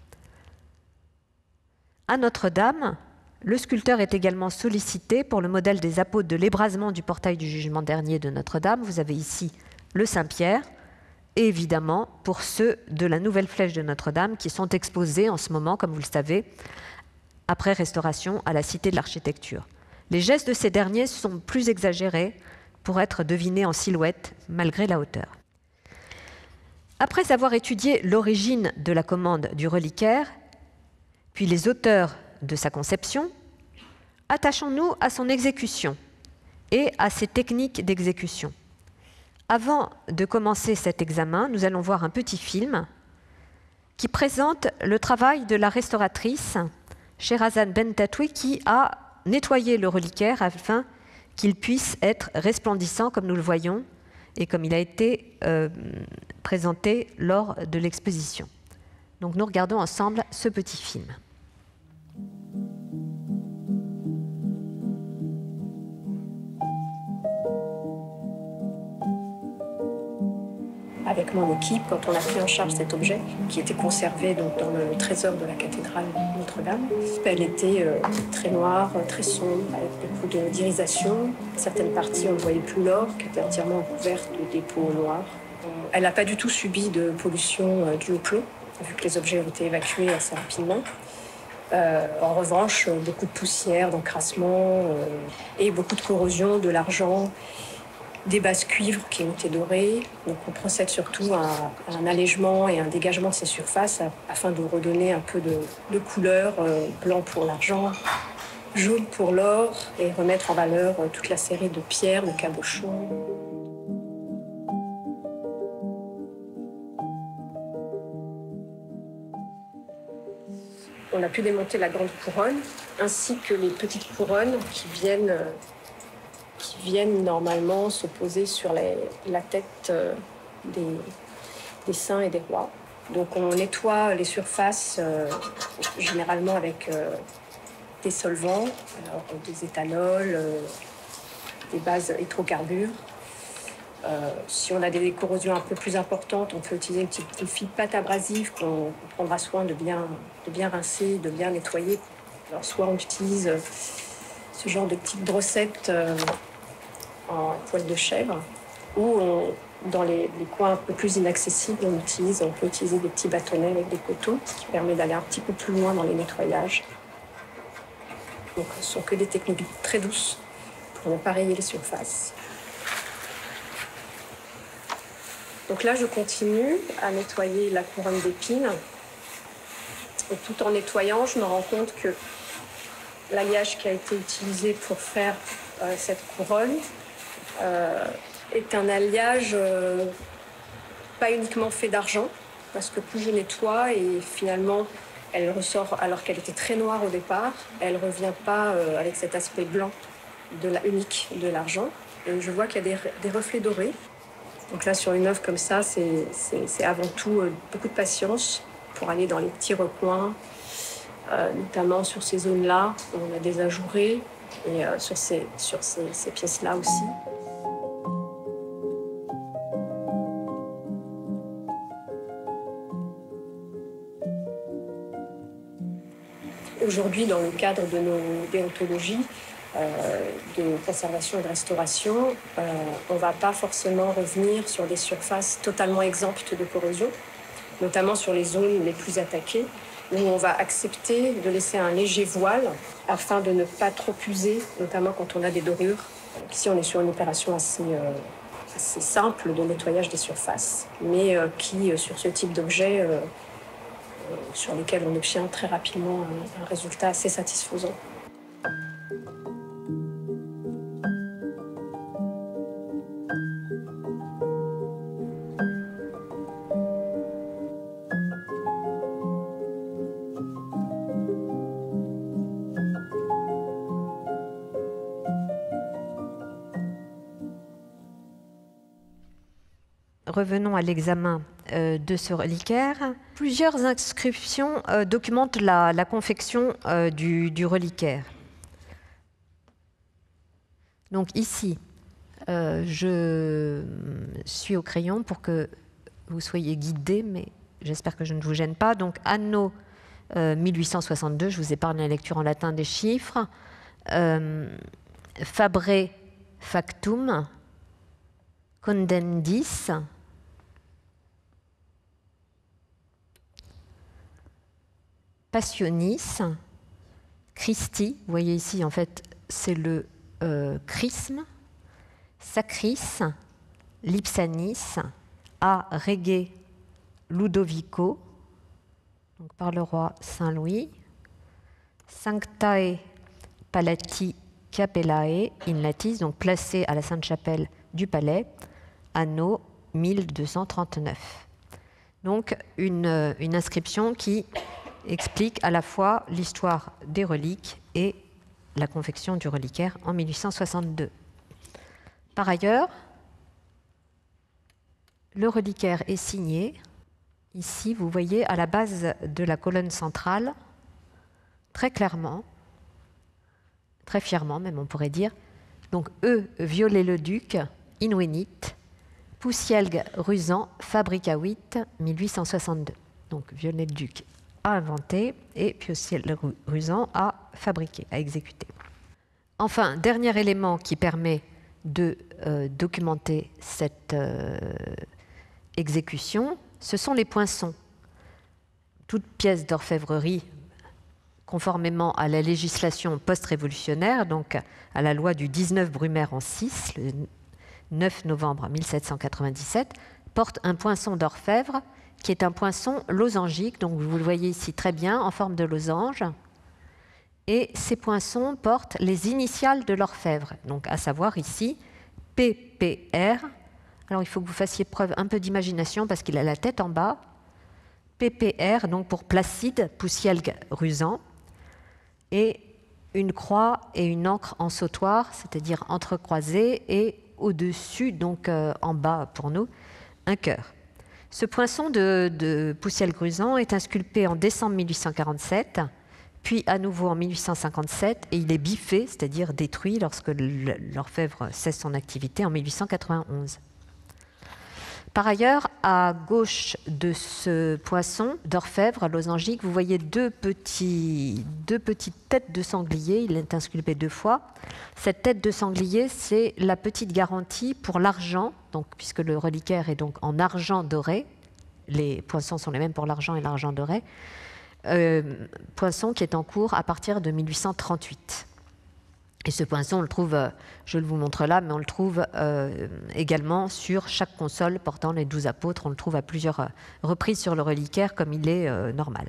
À Notre-Dame, le sculpteur est également sollicité pour le modèle des apôtres de l'ébrasement du portail du jugement dernier de Notre-Dame. Vous avez ici le Saint-Pierre, et évidemment pour ceux de la nouvelle flèche de Notre-Dame qui sont exposés en ce moment, comme vous le savez, après restauration à la Cité de l'Architecture. Les gestes de ces derniers sont plus exagérés pour être devinés en silhouette, malgré la hauteur. Après avoir étudié l'origine de la commande du reliquaire, puis les auteurs de sa conception, attachons-nous à son exécution et à ses techniques d'exécution. Avant de commencer cet examen, nous allons voir un petit film qui présente le travail de la restauratrice Sherazade Bentatoui qui a nettoyé le reliquaire afin qu'il puisse être resplendissant comme nous le voyons et comme il a été présenté lors de l'exposition. Donc nous regardons ensemble ce petit film. Avec mon équipe, quand on a pris en charge cet objet, qui était conservé donc, dans le trésor de la cathédrale Notre-Dame, elle était très noire, très sombre, avec beaucoup d'irisation. Certaines parties, on ne voyait plus l'or, qui était entièrement couverte de dépôts noirs. Elle n'a pas du tout subi de pollution due au plomb, vu que les objets ont été évacués assez rapidement. En revanche, beaucoup de poussière, d'encrassement et beaucoup de corrosion de l'argent, des bases cuivres qui ont été dorées. Donc on procède surtout à un allègement et un dégagement de ces surfaces afin de redonner un peu de couleur, blanc pour l'argent, jaune pour l'or, et remettre en valeur toute la série de pierres, de cabochons. On a pu démonter la grande couronne, ainsi que les petites couronnes qui viennent normalement se poser sur la tête des saints et des rois. Donc on nettoie les surfaces généralement avec des solvants, alors des éthanols, des bases hydrocarbures. Si on a des corrosions un peu plus importantes, on peut utiliser une fine pâte abrasive qu'on prendra soin de bien rincer, de bien nettoyer. Alors soit on utilise ce genre de petites brossettes en poil de chèvre, ou dans les coins un peu plus inaccessibles, on peut utiliser des petits bâtonnets avec des coteaux, ce qui permet d'aller un petit peu plus loin dans les nettoyages. Donc ce ne sont que des techniques très douces pour ne pas rayer les surfaces. Donc là, je continue à nettoyer la couronne d'épines. Et tout en nettoyant, je me rends compte que l'alliage qui a été utilisé pour faire cette couronne est un alliage pas uniquement fait d'argent, parce que plus je nettoie et finalement elle ressort, alors qu'elle était très noire au départ, elle ne revient pas avec cet aspect blanc unique de l'argent. Et je vois qu'il y a des reflets dorés. Donc là, sur une œuvre comme ça, c'est avant tout beaucoup de patience pour aller dans les petits recoins, notamment sur ces zones-là où on a des ajourés, et sur ces pièces-là aussi. Aujourd'hui, dans le cadre de nos déontologies de conservation et de restauration, on ne va pas forcément revenir sur des surfaces totalement exemptes de corrosion, notamment sur les zones les plus attaquées, où on va accepter de laisser un léger voile afin de ne pas trop user, notamment quand on a des dorures. Ici, on est sur une opération assez simple de nettoyage des surfaces, mais qui, sur ce type d'objet, sur lesquels on obtient très rapidement un résultat assez satisfaisant. Revenons à l'examen de ce reliquaire. Plusieurs inscriptions documentent la confection du reliquaire. Donc ici, je suis au crayon pour que vous soyez guidés, mais j'espère que je ne vous gêne pas. Donc anno 1862, je vous épargne la lecture en latin des chiffres. Fabre factum, condendis, passionis, Christi, vous voyez ici en fait c'est le chrisme, sacris, lipsanis, a rege Ludovico, donc par le roi Saint-Louis, Sanctae Palati Capellae in Latis, donc placé à la Sainte-Chapelle du Palais, anno 1239. Donc une inscription qui explique à la fois l'histoire des reliques et la confection du reliquaire en 1862. Par ailleurs, le reliquaire est signé. Ici, vous voyez à la base de la colonne centrale, très clairement, très fièrement même on pourrait dire, donc Viollet-le-Duc, Invenit, Poussielgue Rusant, Fabricavit, 1862. Donc Viollet-le-Duc a inventé et Poussielgue Rusant a fabriqué, a exécuté. Enfin, dernier élément qui permet de documenter cette exécution, ce sont les poinçons. Toute pièce d'orfèvrerie, conformément à la législation post-révolutionnaire, donc à la loi du 19 Brumaire en 6, le 9 novembre 1797, porte un poinçon d'orfèvre qui est un poinçon losangique, donc vous le voyez ici très bien, en forme de losange. Et ces poinçons portent les initiales de l'orfèvre, donc à savoir ici PPR. Alors il faut que vous fassiez preuve un peu d'imagination parce qu'il a la tête en bas. PPR, donc pour Placide, Poussielgue Rusant, et une croix et une encre en sautoir, c'est-à-dire entrecroisées, et au-dessus, donc en bas pour nous, un cœur. Ce poinçon de Poussielgue Rusant est insculpé en décembre 1847, puis à nouveau en 1857, et il est biffé, c'est-à-dire détruit lorsque l'orfèvre cesse son activité en 1891. Par ailleurs, à gauche de ce poinçon d'orfèvre losangique, vous voyez deux petites têtes de sanglier. Il est insculpé 2 fois. Cette tête de sanglier, c'est la petite garantie pour l'argent, donc puisque le reliquaire est donc en argent doré. Les poinçons sont les mêmes pour l'argent et l'argent doré. Poinçon qui est en cours à partir de 1838. Et ce poinçon, on le trouve, je le vous montre là, mais on le trouve également sur chaque console portant les 12 apôtres. On le trouve à plusieurs reprises sur le reliquaire, comme il est normal.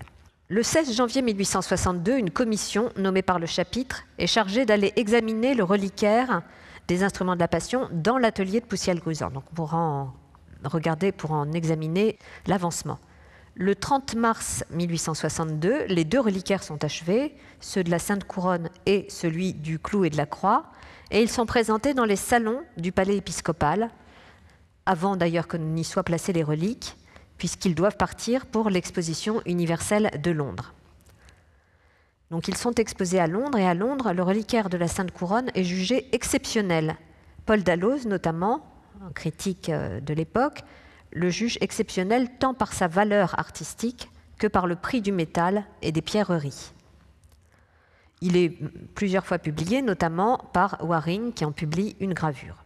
Le 16 janvier 1862, une commission nommée par le chapitre est chargée d'aller examiner le reliquaire des instruments de la Passion dans l'atelier de Poussielgue Rusant. Donc on pourra en regarder, pour en examiner l'avancement. Le 30 mars 1862, les 2 reliquaires sont achevés, ceux de la Sainte Couronne et celui du Clou et de la Croix, et ils sont présentés dans les salons du palais épiscopal, avant d'ailleurs que n'y soient placées les reliques, puisqu'ils doivent partir pour l'exposition universelle de Londres. Donc ils sont exposés à Londres, et à Londres, le reliquaire de la Sainte Couronne est jugé exceptionnel. Paul Dalloz, notamment, un critique de l'époque, le juge exceptionnel tant par sa valeur artistique que par le prix du métal et des pierreries. Il est plusieurs fois publié, notamment par Waring, qui en publie une gravure.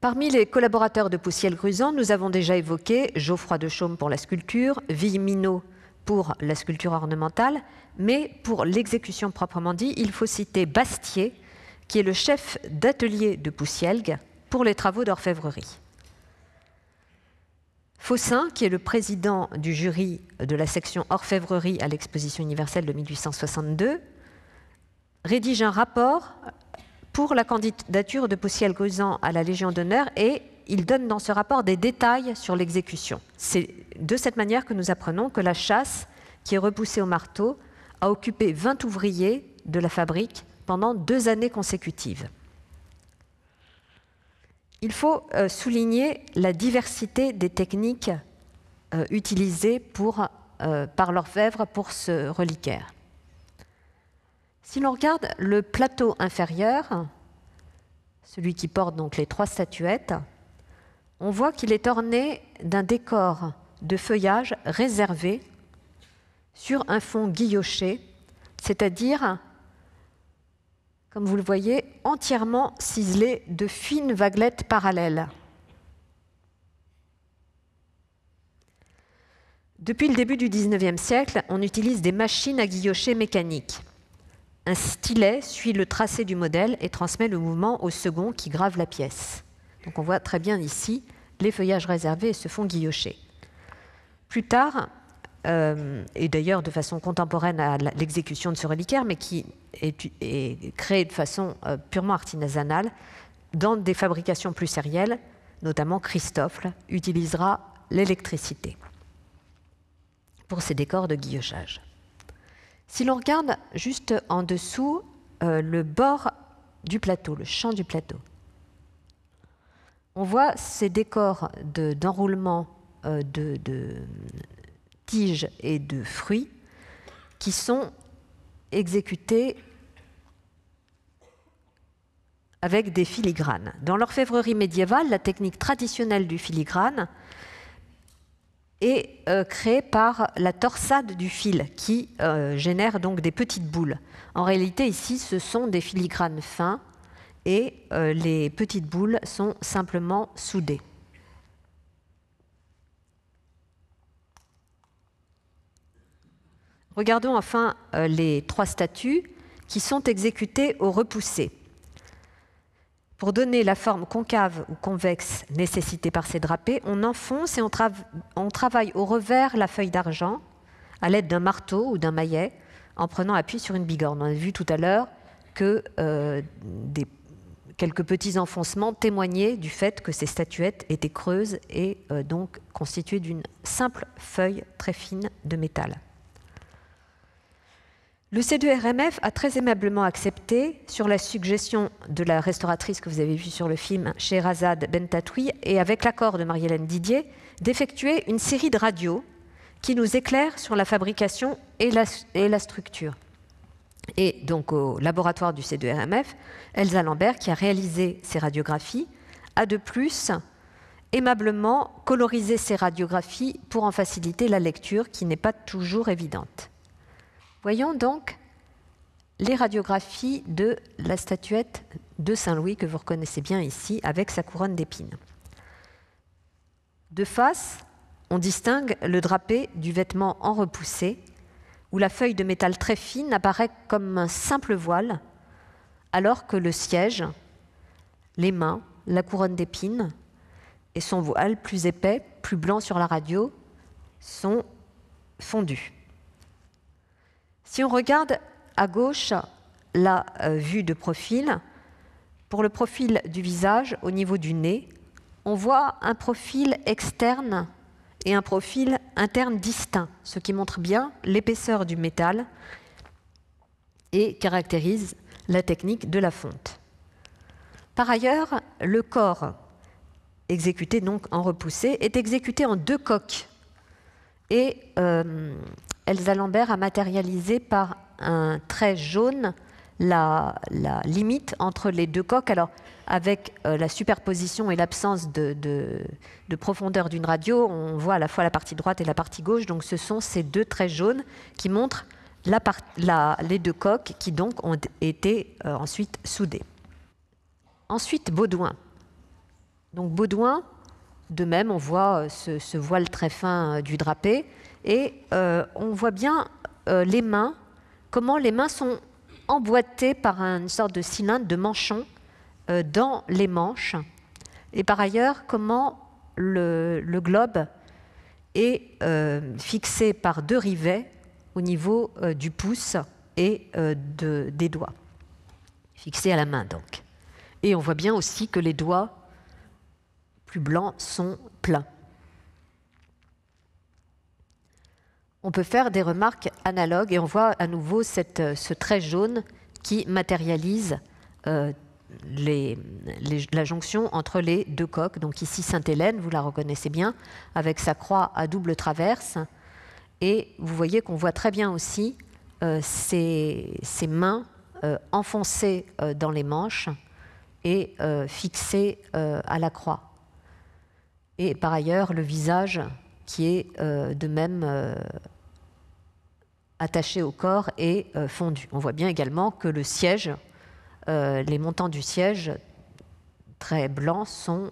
Parmi les collaborateurs de Poussielgue Rusant, nous avons déjà évoqué Geoffroy de Chaume pour la sculpture, Villeminot pour la sculpture ornementale, mais pour l'exécution proprement dit, il faut citer Bastier, qui est le chef d'atelier de Poussielgue, pour les travaux d'orfèvrerie. Faussin, qui est le président du jury de la section orfèvrerie à l'exposition universelle de 1862, rédige un rapport pour la candidature de Poussielgue Rusant à la Légion d'honneur, et il donne dans ce rapport des détails sur l'exécution. C'est de cette manière que nous apprenons que la châsse, qui est repoussée au marteau, a occupé 20 ouvriers de la fabrique pendant 2 années consécutives. Il faut souligner la diversité des techniques utilisées par l'orfèvre pour ce reliquaire. Si l'on regarde le plateau inférieur, celui qui porte donc les 3 statuettes, on voit qu'il est orné d'un décor de feuillage réservé sur un fond guilloché, c'est-à-dire, comme vous le voyez, entièrement ciselé de fines vaguelettes parallèles. Depuis le début du XIXe siècle, on utilise des machines à guillocher mécaniques. Un stylet suit le tracé du modèle et transmet le mouvement au second qui grave la pièce. Donc on voit très bien ici les feuillages réservés et ce fond guilloché. Plus tard, et d'ailleurs de façon contemporaine à l'exécution de ce reliquaire, mais qui est créé de façon purement artisanale, dans des fabrications plus sérielles, notamment Christoffel utilisera l'électricité pour ces décors de guillochage. Si l'on regarde juste en dessous le bord du plateau, le champ du plateau, on voit ces décors d'enroulement de tiges et de fruits qui sont exécutés avec des filigranes. Dans l'orfèvrerie médiévale, la technique traditionnelle du filigrane est créée par la torsade du fil qui génère donc des petites boules. En réalité, ici, ce sont des filigranes fins et les petites boules sont simplement soudées. Regardons enfin les 3 statues qui sont exécutées au repoussé. Pour donner la forme concave ou convexe nécessitée par ces drapés, on enfonce et on travaille au revers la feuille d'argent à l'aide d'un marteau ou d'un maillet en prenant appui sur une bigorne. On a vu tout à l'heure que quelques petits enfoncements témoignaient du fait que ces statuettes étaient creuses et donc constituées d'une simple feuille très fine de métal. Le C2RMF a très aimablement accepté, sur la suggestion de la restauratrice que vous avez vue sur le film, Scheherazade Bentatoui, et avec l'accord de Marie-Hélène Didier, d'effectuer une série de radios qui nous éclairent sur la fabrication et la structure. Et donc au laboratoire du C2RMF, Elsa Lambert, qui a réalisé ces radiographies, a de plus aimablement colorisé ces radiographies pour en faciliter la lecture, qui n'est pas toujours évidente. Voyons donc les radiographies de la statuette de Saint-Louis que vous reconnaissez bien ici avec sa couronne d'épines. De face, on distingue le drapé du vêtement en repoussé où la feuille de métal très fine apparaît comme un simple voile alors que le siège, les mains, la couronne d'épines et son voile plus épais, plus blanc sur la radio sont fondus. Si on regarde à gauche la vue de profil, pour le profil du visage au niveau du nez, on voit un profil externe et un profil interne distinct, ce qui montre bien l'épaisseur du métal et caractérise la technique de la fonte. Par ailleurs, le corps, exécuté donc en repoussé, est exécuté en 2 coques et Elsa Lambert a matérialisé par un trait jaune la limite entre les 2 coques. Alors, avec la superposition et l'absence de profondeur d'une radio, on voit à la fois la partie droite et la partie gauche. Donc, ce sont ces 2 traits jaunes qui montrent les 2 coques qui donc ont été ensuite soudées. Ensuite, Baudouin. Donc, Baudouin, de même, on voit ce voile très fin du drapé. Et on voit bien les mains, comment les mains sont emboîtées par une sorte de cylindre, de manchon dans les manches. Et par ailleurs, comment le globe est fixé par 2 rivets au niveau du pouce et des doigts, fixés à la main donc. Et on voit bien aussi que les doigts plus blancs sont pleins. On peut faire des remarques analogues et on voit à nouveau ce trait jaune qui matérialise la jonction entre les 2 coques. Donc ici Sainte-Hélène, vous la reconnaissez bien, avec sa croix à double traverse. Et vous voyez qu'on voit très bien aussi ces mains enfoncés dans les manches et fixés à la croix. Et par ailleurs, le visage qui est de même attaché au corps et fondu. On voit bien également que le siège, les montants du siège très blancs sont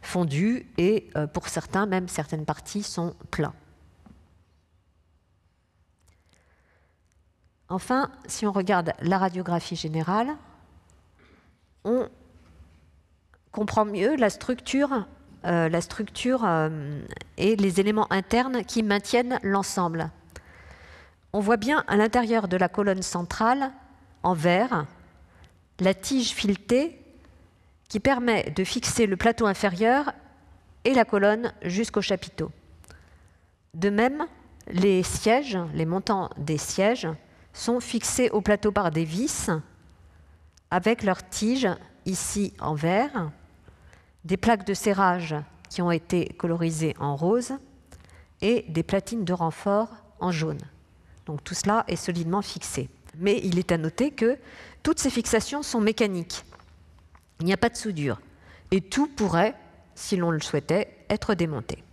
fondus et pour certains, même certaines parties, sont plats. Enfin, si on regarde la radiographie générale, on comprend mieux la structure et les éléments internes qui maintiennent l'ensemble. On voit bien à l'intérieur de la colonne centrale, en vert, la tige filetée qui permet de fixer le plateau inférieur et la colonne jusqu'au chapiteau. De même, les sièges, les montants des sièges, sont fixés au plateau par des vis avec leurs tiges, ici en vert, des plaques de serrage qui ont été colorisées en rose et des platines de renfort en jaune. Donc tout cela est solidement fixé. Mais il est à noter que toutes ces fixations sont mécaniques. Il n'y a pas de soudure. Et tout pourrait, si l'on le souhaitait, être démonté.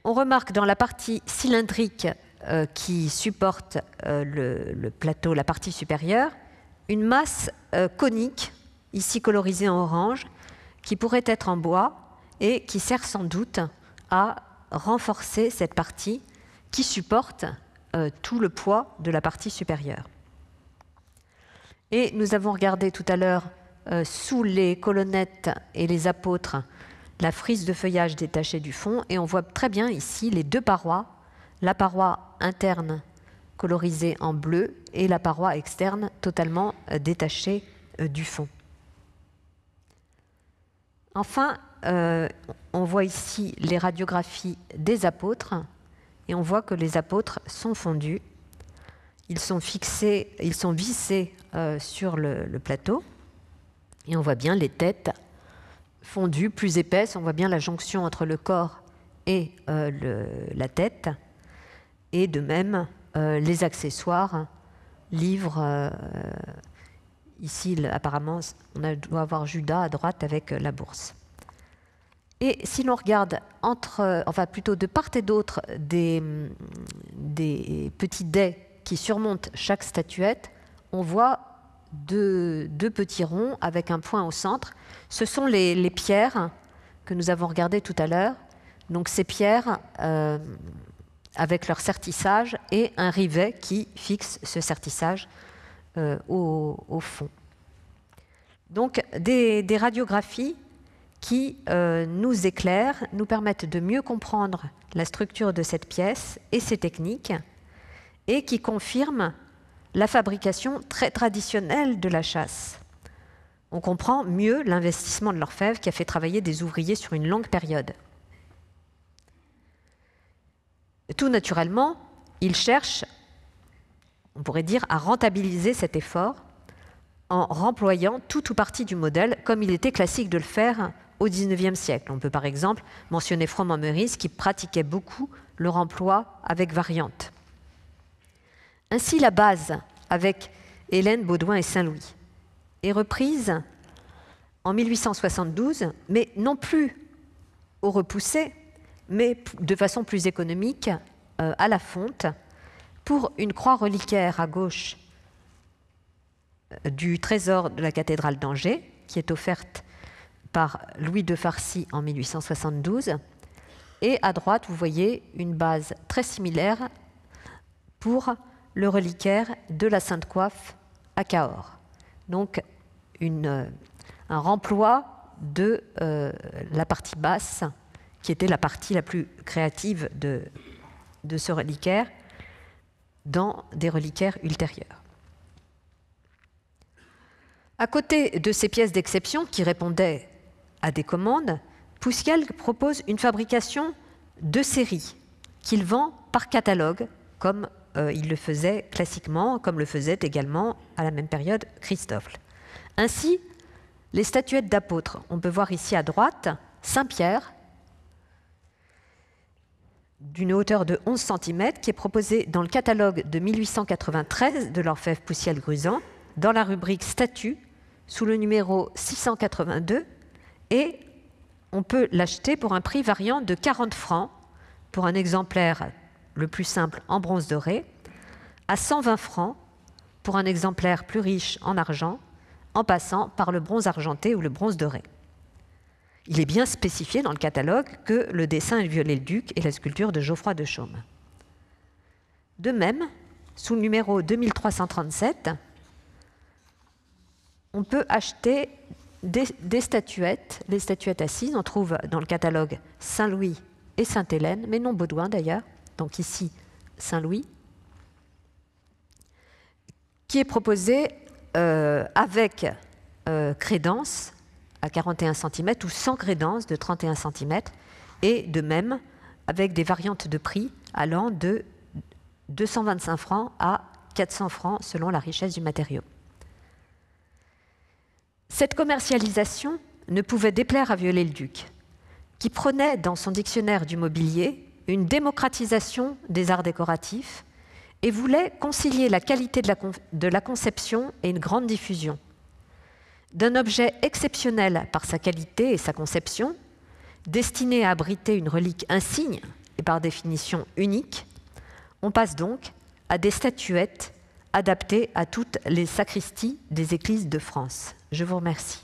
On remarque dans la partie cylindrique qui supporte le plateau, la partie supérieure, une masse conique, ici colorisée en orange, qui pourrait être en bois et qui sert sans doute à renforcer cette partie qui supporte tout le poids de la partie supérieure. Et nous avons regardé tout à l'heure sous les colonnettes et les apôtres la frise de feuillage détachée du fond et on voit très bien ici les deux parois, la paroi interne colorisée en bleu et la paroi externe totalement détachée du fond. Enfin, on voit ici les radiographies des apôtres et on voit que les apôtres sont fondus. Ils sont fixés, ils sont vissés sur le plateau et on voit bien les têtes fondues, plus épaisses. On voit bien la jonction entre le corps et la tête. Et de même, les accessoires, livres. Ici, apparemment, on doit avoir Judas à droite avec la bourse. Et si l'on regarde plutôt de part et d'autre des petits dais qui surmontent chaque statuette, on voit deux petits ronds avec un point au centre. Ce sont les pierres que nous avons regardées tout à l'heure. Donc ces pierres avec leur sertissage et un rivet qui fixe ce sertissage au fond. Donc des radiographies qui nous éclairent, nous permettent de mieux comprendre la structure de cette pièce et ses techniques, et qui confirment la fabrication très traditionnelle de la châsse. On comprend mieux l'investissement de l'orfèvre qui a fait travailler des ouvriers sur une longue période. Tout naturellement, il cherche, on pourrait dire, à rentabiliser cet effort en remployant tout ou partie du modèle, comme il était classique de le faire au XIXe siècle. On peut par exemple mentionner Froment-Meurice qui pratiquait beaucoup le remploi avec variante. Ainsi, la base, avec Hélène, Baudouin et Saint-Louis, est reprise en 1872, mais non plus au repoussé, mais de façon plus économique, à la fonte, pour une croix reliquaire à gauche du trésor de la cathédrale d'Angers, qui est offerte par Louis de Farcy en 1872. Et à droite, vous voyez une base très similaire pour le reliquaire de la Sainte Coiffe à Cahors. Donc un remploi de la partie basse, qui était la partie la plus créative de ce reliquaire, dans des reliquaires ultérieurs. À côté de ces pièces d'exception qui répondaient à des commandes, Poussielgue propose une fabrication de série qu'il vend par catalogue, comme il le faisait classiquement, comme le faisait également à la même période Christoffel. Ainsi, les statuettes d'apôtres, on peut voir ici à droite Saint-Pierre, d'une hauteur de 11 cm qui est proposé dans le catalogue de 1893 de l'orfèvre Poussiel-Gruzan, dans la rubrique Statues, sous le numéro 682, et on peut l'acheter pour un prix variant de 40 francs pour un exemplaire le plus simple en bronze doré, à 120 francs pour un exemplaire plus riche en argent, en passant par le bronze argenté ou le bronze doré. Il est bien spécifié dans le catalogue que le dessin est Viollet-le-Duc et la sculpture de Geoffroy de Chaume. De même, sous le numéro 2337, on peut acheter des statuettes, les statuettes assises. On trouve dans le catalogue Saint-Louis et Sainte-Hélène, mais non Baudouin d'ailleurs, donc ici Saint-Louis, qui est proposé avec crédence à 41 cm ou sans crédence de 31 cm, et de même avec des variantes de prix allant de 225 francs à 400 francs selon la richesse du matériau. Cette commercialisation ne pouvait déplaire à Viollet-le-Duc, qui prenait dans son dictionnaire du mobilier une démocratisation des arts décoratifs et voulait concilier la qualité de la conception et une grande diffusion. D'un objet exceptionnel par sa qualité et sa conception, destiné à abriter une relique insigne et par définition unique, on passe donc à des statuettes adaptées à toutes les sacristies des églises de France. Je vous remercie.